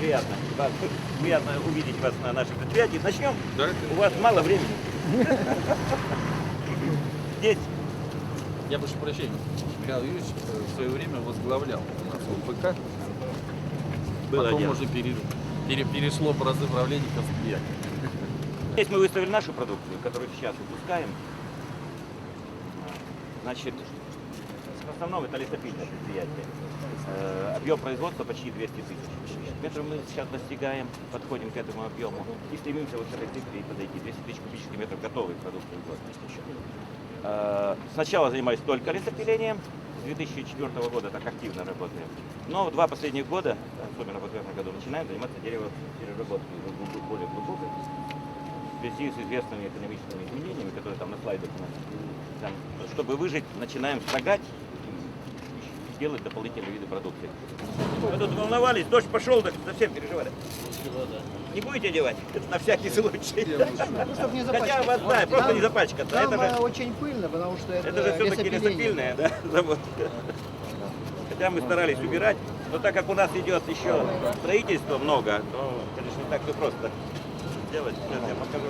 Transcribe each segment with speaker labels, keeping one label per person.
Speaker 1: приятно. Приятно увидеть вас на нашем предприятии. Начнем.
Speaker 2: Да?
Speaker 1: У вас мало времени. Здесь.
Speaker 2: Я прошу прощения. Михаил Юрьевич в свое время возглавлял у нас ОПК. Потом
Speaker 1: дело.
Speaker 2: уже перешло по разуправлению к предприятию.
Speaker 1: Здесь мы выставили нашу продукцию, которую сейчас выпускаем. Значит, в основном это лесопильное предприятие. Объем производства почти 200 тысяч метров мы сейчас достигаем, подходим к этому объему и стремимся вот к этой цифре подойти. 200 тысяч кубических метров готовых продуктов. Сначала занимаюсь только лесопилением, с 2004 года так активно работаем. Но 2 последних года, особенно в этом году, начинаем заниматься деревопереработкой более глубокой, в связи с известными экономическими изменениями, которые там на слайдах у нас. Там, чтобы выжить, начинаем строгать и делать дополнительные виды продукции. Вы тут волновались, дождь пошел, так совсем переживали. Не будете одевать? Это на всякий случай.
Speaker 3: Ну, чтобы не запачкаться.
Speaker 1: Хотя вас, да, просто не запачкаться.
Speaker 3: Там
Speaker 1: Это же,
Speaker 3: очень пыльно, потому что это
Speaker 1: же все-таки лесопильное, да, завод. Хотя мы старались убирать, но так как у нас идет еще строительство много, то, конечно, не так все просто сделать. Сейчас я покажу.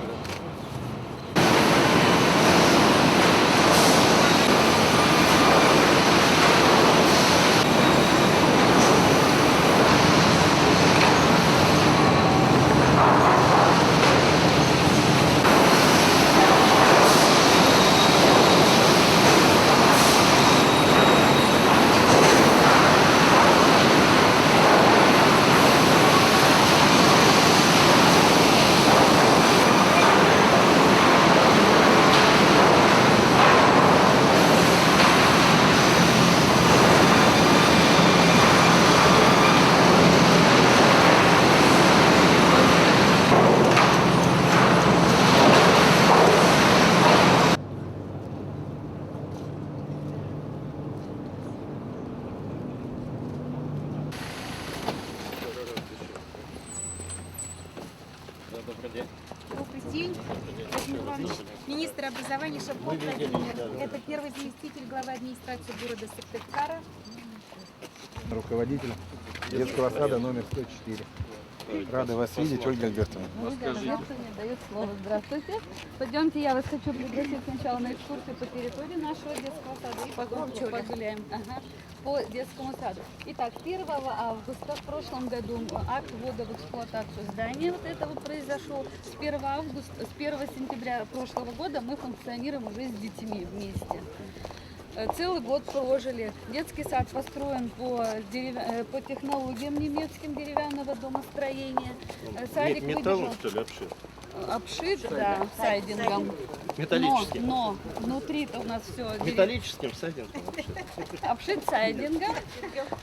Speaker 4: Добрый день. Владимир Иванович, министр образования Шевков Владимир. Это первый заместитель главы администрации города Сыктывкара.
Speaker 5: Руководитель детского сада номер 104. Рады вас видеть, Ольга Альбертовна.
Speaker 6: Ольга Альбертовна дает слово. Здравствуйте. Пойдемте, я вас хочу пригласить сначала на экскурсию по территории нашего детского сада и потом погуляем по детскому саду. Итак, 1 августа в прошлом году акт ввода в эксплуатацию здания вот этого произошел. С 1 сентября прошлого года мы функционируем уже с детьми вместе. Целый год прожили. Детский сад построен по технологиям немецким деревянного домостроения. Садик
Speaker 7: металлом, что ли, обшит?
Speaker 6: Обшит, да, сайдингом.
Speaker 7: Металлическим.
Speaker 6: Но внутри-то у нас все
Speaker 7: Металлическим сайдингом
Speaker 6: обшит сайдингом.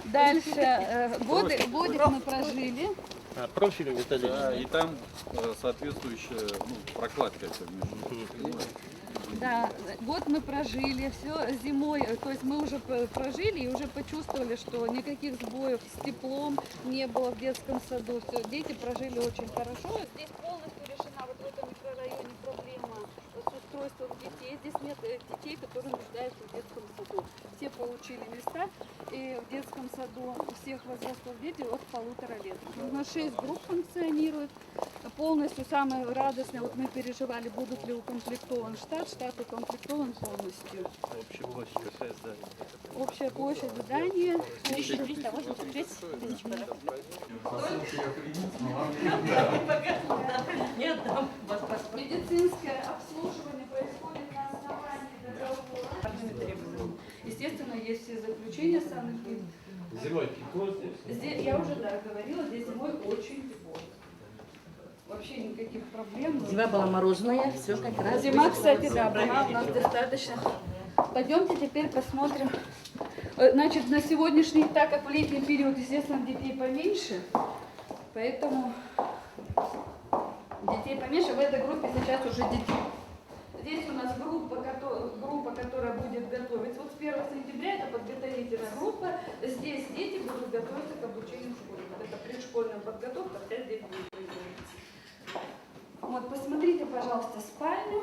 Speaker 6: Дальше годик мы прожили.
Speaker 7: Профиль металлический.
Speaker 2: Да, и там соответствующая прокладка между.
Speaker 6: Да, год мы прожили, все зимой, то есть мы уже прожили и уже почувствовали, что никаких сбоев с теплом не было в детском саду. Все, дети прожили очень хорошо. Здесь полностью решена вот в этом микрорайоне проблема с устройством детей. Здесь нет детей, которые нуждаются в детском саду. Все получили места, и в детском саду всех возрастов дети от 1,5 лет. У нас 6 групп функционирует. Полностью самое радостное, вот мы переживали, будут ли укомплектован штат. Штат укомплектован полностью.
Speaker 7: Общая площадь какая здание?
Speaker 6: Общая площадь здания
Speaker 4: 1386 тысяч метров.
Speaker 6: Медицинское обслуживание происходит на основании договора. Естественно, есть все заключения санэпид.
Speaker 7: Зимой тепло здесь?
Speaker 6: Здесь, я уже говорила, здесь зимой очень тепло. Вообще никаких проблем.
Speaker 8: Зима была морозная, все как раз.
Speaker 6: Зима, кстати, да, была у нас достаточно. Пойдемте теперь посмотрим. Значит, на сегодняшний, так как в летний период, естественно, детей поменьше, поэтому детей поменьше, в этой группе сейчас уже детей. Здесь у нас группа, которая будет готовиться. Вот с 1 сентября это подготовительная группа. Здесь дети будут готовиться к обучению в школе. Вот это предшкольная подготовка, 5 лет будет производиться. Вот, посмотрите, пожалуйста, спальню.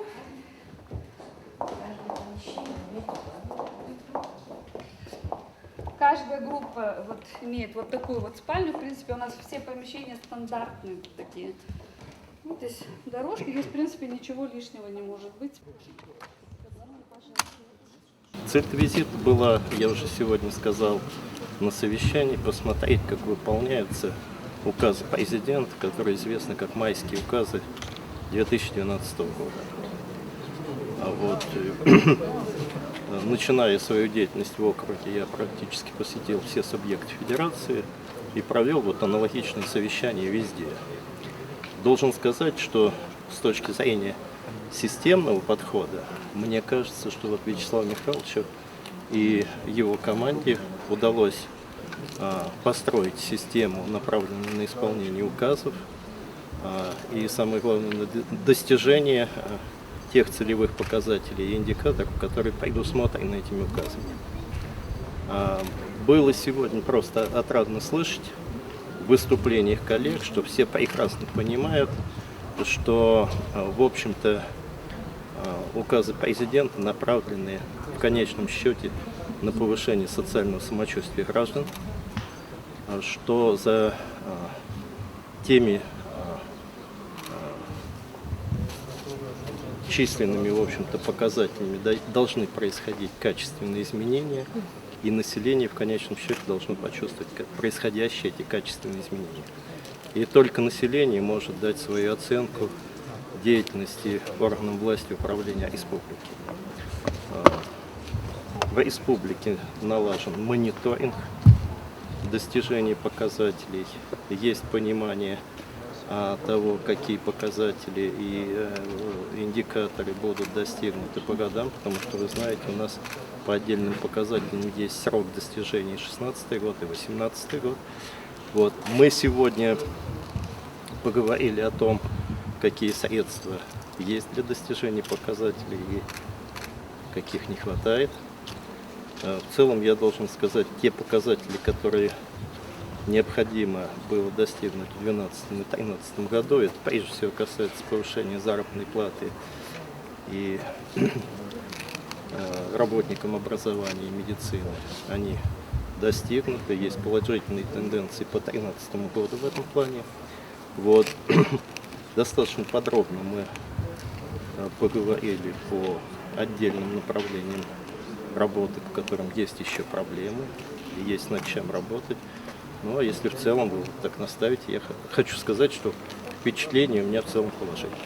Speaker 6: каждая группа вот имеет вот такую вот спальню. В принципе, у нас все помещения стандартные такие. Вот здесь дорожки, здесь, в принципе, ничего лишнего не может быть.
Speaker 7: Цель визита была, я уже сегодня сказал, на совещании посмотреть, как выполняются указы президента, которые известны как майские указы 2012 года. Начиная свою деятельность в округе, я практически посетил все субъекты федерации и провел вот аналогичные совещания везде. Должен сказать, что с точки зрения системного подхода, мне кажется, что вот Вячеславу Михайловичу и его команде удалось построить систему, направленную на исполнение указов, и самое главное, на достижение тех целевых показателей и индикаторов, которые предусмотрены этими указами. Было сегодня просто отрадно слышать в выступлениях коллег, что все прекрасно понимают, что, в общем-то, указы президента направлены в конечном счете на повышение социального самочувствия граждан, что за теми численными, в общем-то, показателями должны происходить качественные изменения, и население в конечном счете должно почувствовать происходящие эти качественные изменения. И только население может дать свою оценку деятельности органов власти управления республики. В республике налажен мониторинг достижений показателей, есть понимание того, какие показатели и индикаторы будут достигнуты по годам, потому что, вы знаете, у нас по отдельным показателям есть срок достижения 2016 год и 2018 год. Вот. Мы сегодня поговорили о том, какие средства есть для достижения показателей и каких не хватает. В целом я должен сказать, те показатели, которые необходимо было достигнуть в 2012 и 2013 году, это прежде всего касается повышения заработной платы и работникам образования и медицины, они достигнуты, есть положительные тенденции по 2013 году в этом плане. Вот. Достаточно подробно мы поговорили по отдельным направлениям работы, по которым есть еще проблемы, и есть над чем работать. Ну, а если в целом вы так наставите, я хочу сказать, что впечатление у меня в целом положительное.